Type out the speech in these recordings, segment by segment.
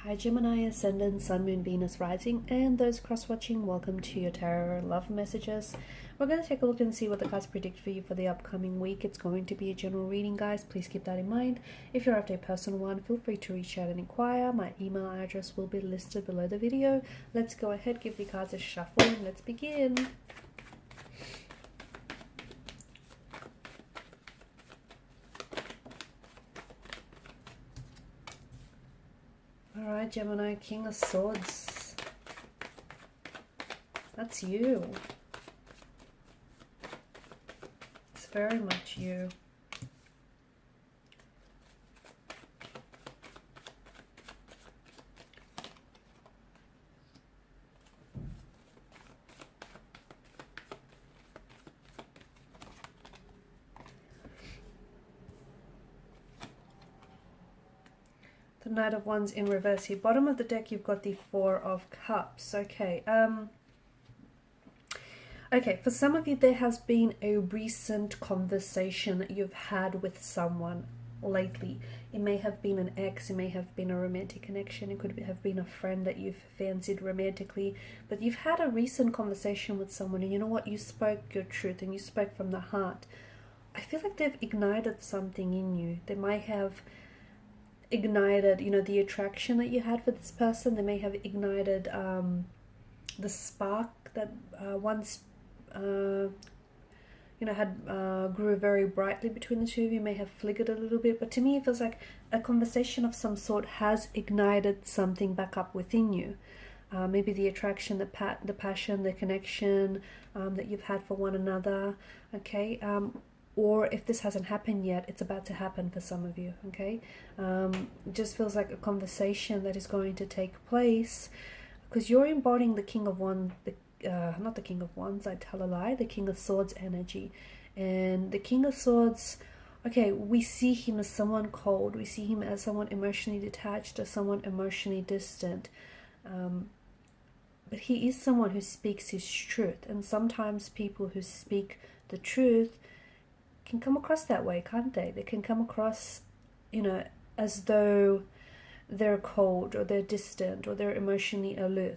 Hi Gemini, Ascendant, Sun, Moon, Venus, Rising, and those cross-watching, welcome to your tarot love messages. We're going to take a look and see what the cards predict for you for the upcoming week. It's going to be a general reading, guys. Please keep that in mind. If you're after a personal one, feel free to reach out and inquire. My email address will be listed below the video. Let's go ahead, give the cards a shuffle, and let's begin. Alright, Gemini, King of Swords. That's you. It's very much you. The Knight of Wands in reverse here. Bottom of the deck, you've got the Four of Cups. Okay. Okay, for some of you, there has been a recent conversation that you've had with someone lately. It may have been an ex, it may have been a romantic connection, it could have been a friend that you've fancied romantically, but you've had a recent conversation with someone, and you know what? You spoke your truth, and you spoke from the heart. I feel like they've ignited something in you. They might have ignited, you know, the attraction that you had for this person. They may have ignited the spark that once you know, had grew very brightly between the two of you. May have flickered a little bit, but to me it feels like a conversation of some sort has ignited something back up within you. Maybe the attraction, the passion, the connection that you've had for one another. Okay. Or if this hasn't happened yet, it's about to happen for some of you, okay? It just feels like a conversation that is going to take place, because you're embodying the King of Wands, not the King of Wands, I tell a lie, the King of Swords energy. And the King of Swords, okay, we see him as someone cold, we see him as someone emotionally detached, as someone emotionally distant. But he is someone who speaks his truth, and sometimes people who speak the truth can come across that way, can't they? They can come across, you know, as though they're cold or they're distant or they're emotionally aloof.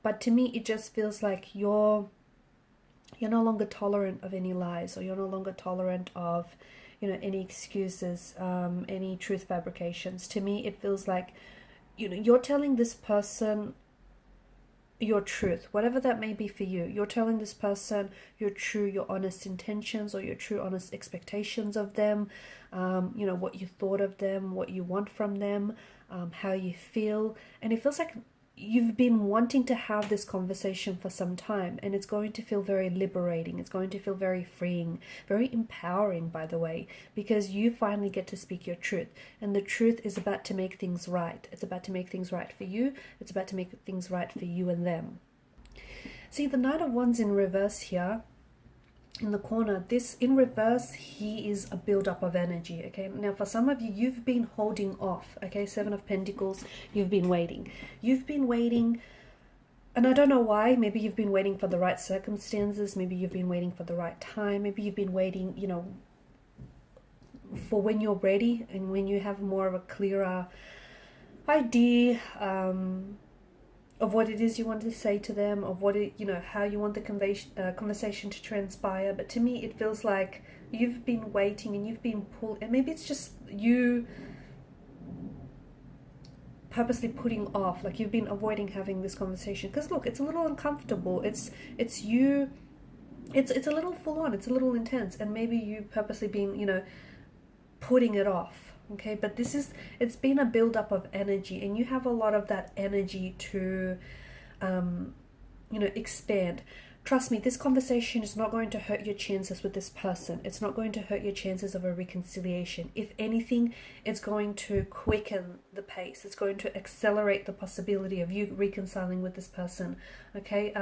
But to me, it just feels like you're no longer tolerant of any lies, or you're no longer tolerant of, you know, any excuses, any truth fabrications. To me, it feels like, you know, you're telling this person your truth, whatever that may be for you. You're telling this person your true, your honest intentions, or your true, honest expectations of them, you know, what you thought of them, what you want from them, how you feel. And it feels like you've been wanting to have this conversation for some time, and it's going to feel very liberating. It's going to feel very freeing, very empowering, by the way, because you finally get to speak your truth. And the truth is about to make things right. It's about to make things right for you. It's about to make things right for you and them. See, the Knight of Wands in reverse here, in the corner, this in reverse, he is a build-up of energy. Okay, now for some of you, you've been holding off. Okay, Seven of Pentacles, you've been waiting, and I don't know why. Maybe you've been waiting for the right circumstances, maybe you've been waiting for the right time, maybe you've been waiting, you know, for when you're ready and when you have more of a clearer idea of what it is you want to say to them, of what it, you know, how you want the conversation to transpire. But to me, it feels like you've been waiting and you've been pulled, and maybe it's just you purposely putting off, like you've been avoiding having this conversation. Because look, it's a little uncomfortable. It's you. It's a little full on. It's a little intense, and maybe you purposely been, you know, putting it off. Okay, but it's been a build-up of energy, and you have a lot of that energy to, you know, expand. Trust me, this conversation is not going to hurt your chances with this person. It's not going to hurt your chances of a reconciliation. If anything, it's going to quicken the pace. It's going to accelerate the possibility of you reconciling with this person. Okay,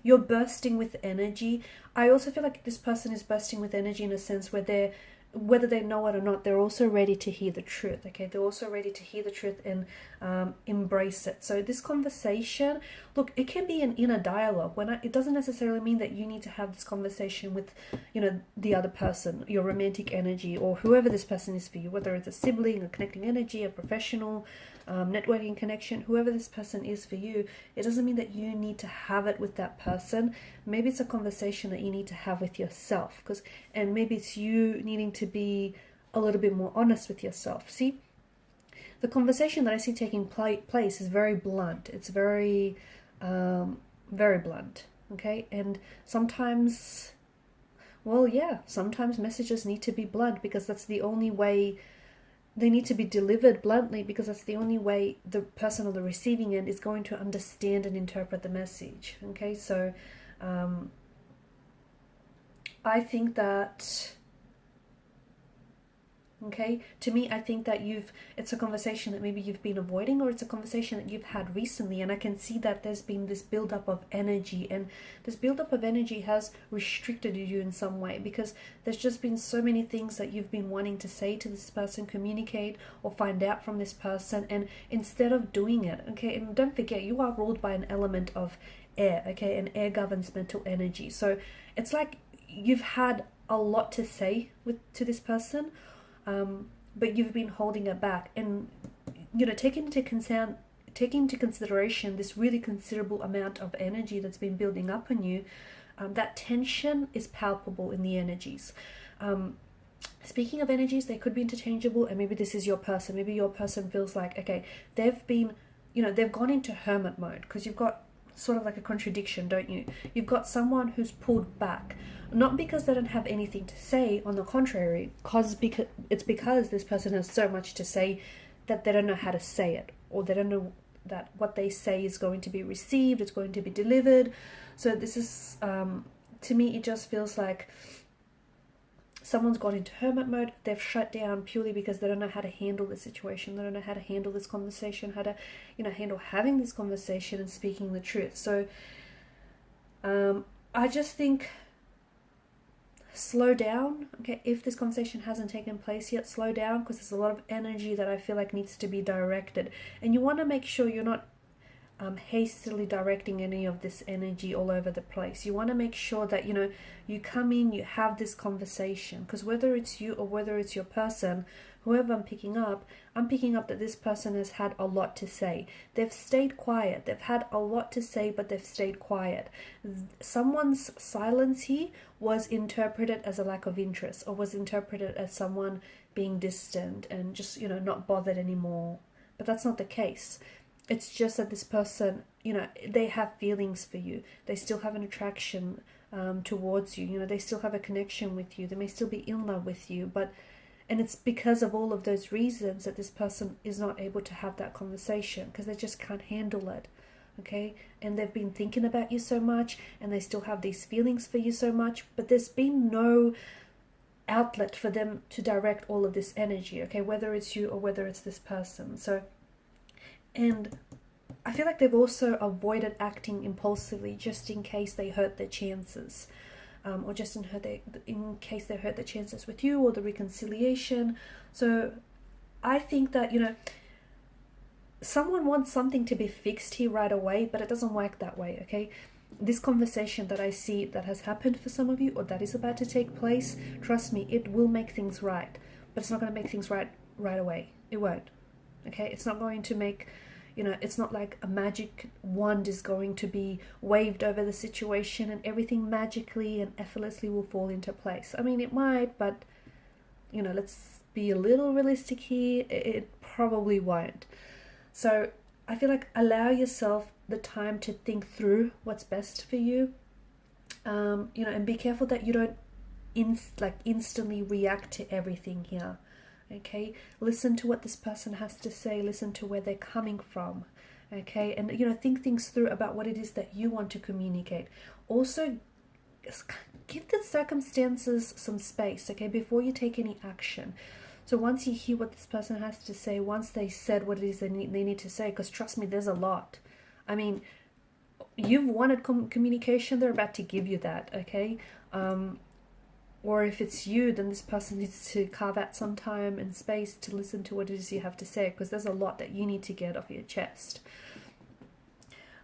you're bursting with energy. I also feel like this person is bursting with energy in a sense where whether they know it or not, they're also ready to hear the truth. Okay, they're also ready to hear the truth and embrace it. So this conversation, look, it can be an inner dialogue. It doesn't necessarily mean that you need to have this conversation with, you know, the other person, your romantic energy, or whoever this person is for you, whether it's a sibling, a connecting energy, a professional, networking connection, whoever this person is for you, it doesn't mean that you need to have it with that person. Maybe it's a conversation that you need to have with yourself, and maybe it's you needing to be a little bit more honest with yourself. See, the conversation that I see taking place is very blunt. It's very, very blunt. Okay, and sometimes, well, yeah, sometimes messages need to be blunt because that's the only way. They need to be delivered bluntly because that's the only way the person on the receiving end is going to understand and interpret the message. Okay, so I think that, okay, to me, I think that it's a conversation that maybe you've been avoiding, or it's a conversation that you've had recently, and I can see that there's been this buildup of energy, and this buildup of energy has restricted you in some way because there's just been so many things that you've been wanting to say to this person, communicate or find out from this person, and instead of doing it, okay, and don't forget, you are ruled by an element of air, okay, and air governs mental energy, so it's like you've had a lot to say to this person, but you've been holding it back, and taking into consideration this really considerable amount of energy that's been building up on you, that tension is palpable in the energies. Speaking of energies, they could be interchangeable, and maybe this is your person. Maybe your person feels like, okay, they've gone into hermit mode, because you've got sort of like a contradiction, don't you? You've got someone who's pulled back, not because they don't have anything to say, on the contrary, because this person has so much to say that they don't know how to say it, or they don't know that what they say is going to be received, it's going to be delivered. So this is, to me, it just feels like someone's gone into hermit mode. They've shut down purely because they don't know how to handle the situation. They don't know how to handle this conversation, how to, handle having this conversation and speaking the truth. So I just think, slow down. Okay, if this conversation hasn't taken place yet, slow down, because there's a lot of energy that I feel like needs to be directed, and you want to make sure you're not hastily directing any of this energy all over the place. You want to make sure that you come in, you have this conversation, because whether it's you or whether it's your person, whoever I'm picking up that this person has had a lot to say. They've stayed quiet. They've had a lot to say, but they've stayed quiet. Someone's silence here was interpreted as a lack of interest, or was interpreted as someone being distant and just not bothered anymore. But that's not the case. It's just that this person, they have feelings for you. They still have an attraction towards you. They still have a connection with you. They may still be in love with you. And it's because of all of those reasons that this person is not able to have that conversation, because they just can't handle it. Okay? And they've been thinking about you so much, and they still have these feelings for you so much, but there's been no outlet for them to direct all of this energy. Okay? Whether it's you or whether it's this person. And I feel like they've also avoided acting impulsively just in case they hurt their chances, or just in case they hurt their chances with you or the reconciliation. So I think that, someone wants something to be fixed here right away, but it doesn't work that way, okay? This conversation that I see that has happened for some of you, or that is about to take place, trust me, it will make things right, but it's not going to make things right away. It won't. Okay, it's not going to make, it's not like a magic wand is going to be waved over the situation and everything magically and effortlessly will fall into place. I mean, it might, but, let's be a little realistic here. It probably won't. So I feel like allow yourself the time to think through what's best for you, and be careful that you don't instantly react to everything here. Okay, listen to what this person has to say, listen to where they're coming from, okay, and think things through about what it is that you want to communicate. Also, give the circumstances some space, okay, before you take any action. So once you hear what this person has to say, once they said what it is they need to say, because trust me, there's a lot. I mean, you've wanted communication, they're about to give you that, okay? Or if it's you, then this person needs to carve out some time and space to listen to what it is you have to say, because there's a lot that you need to get off your chest.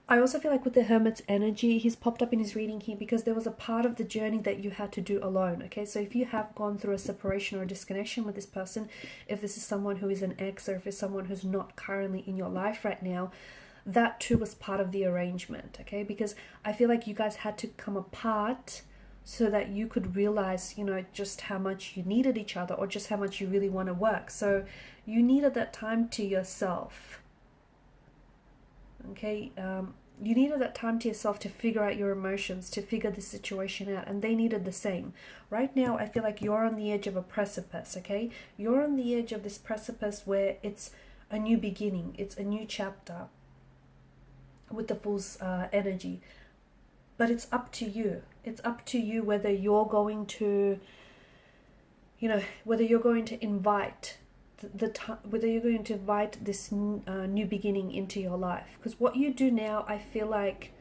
I also feel like with the Hermit's energy, he's popped up in his reading here because there was a part of the journey that you had to do alone, okay? So if you have gone through a separation or a disconnection with this person, if this is someone who is an ex or if it's someone who's not currently in your life right now, that too was part of the arrangement, okay? Because I feel like you guys had to come apart so that you could realize, you know, just how much you needed each other or just how much you really want to work. So you needed that time to yourself. Okay, you needed that time to yourself to figure out your emotions, to figure the situation out, and they needed the same. Right now, I feel like you're on the edge of a precipice, okay? You're on the edge of this precipice where it's a new beginning, it's a new chapter with the Fool's energy. But it's up to you. It's up to you whether you're going to, you know, whether you're going to invite whether you're going to invite this new beginning into your life. Because what you do now, I feel like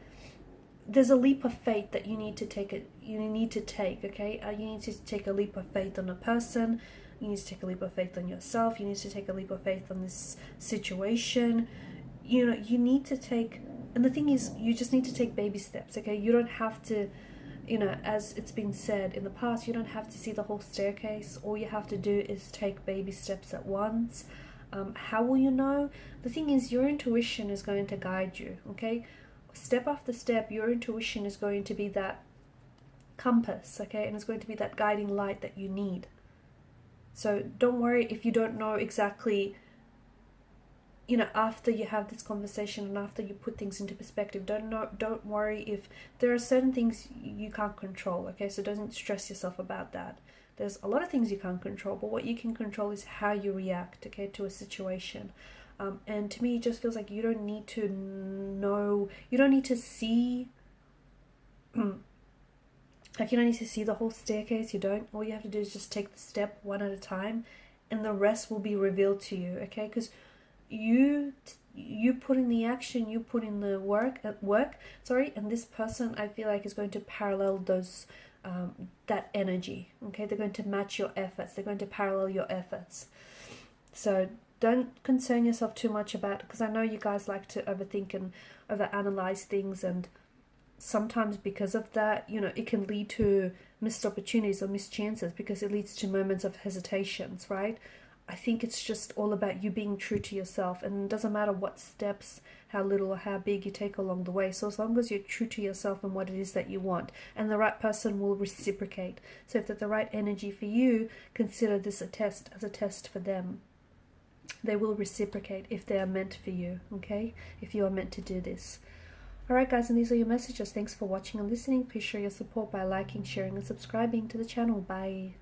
there's a leap of faith that you need to take. Okay, you need to take a leap of faith on a person. You need to take a leap of faith on yourself. You need to take a leap of faith on this situation. You know, you need to take, and the thing is, you just need to take baby steps. Okay, you don't have to, you know, as it's been said in the past, you don't have to see the whole staircase. All you have to do is take baby steps at once. How will you know? The thing is, your intuition is going to guide you, okay? Step after step, your intuition is going to be that compass, okay? And it's going to be that guiding light that you need. So don't worry if you don't know exactly, you know, after you have this conversation and after you put things into perspective. Don't worry if there are certain things you can't control, okay? So don't stress yourself about that. There's a lot of things you can't control, but what you can control is how you react, okay, to a situation. And to me, it just feels like you don't need to know, you don't need to see, like you don't need to see the whole staircase. You don't. All you have to do is just take the step one at a time, and the rest will be revealed to you, okay? Because you put in the action, you put in the work, and this person, I feel like, is going to parallel those that energy, okay? They're going to match your efforts, they're going to parallel your efforts. So don't concern yourself too much about it, because I know you guys like to overthink and overanalyze things, and sometimes because of that, you know, it can lead to missed opportunities or missed chances, because it leads to moments of hesitations, right? I think it's just all about you being true to yourself, and it doesn't matter what steps, how little or how big you take along the way. So as long as you're true to yourself and what it is that you want, and the right person will reciprocate. So if they're the right energy for you, consider this a test for them. They will reciprocate if they are meant for you, okay? If you are meant to do this. Alright guys, and these are your messages. Thanks for watching and listening. Please show your support by liking, sharing and subscribing to the channel. Bye.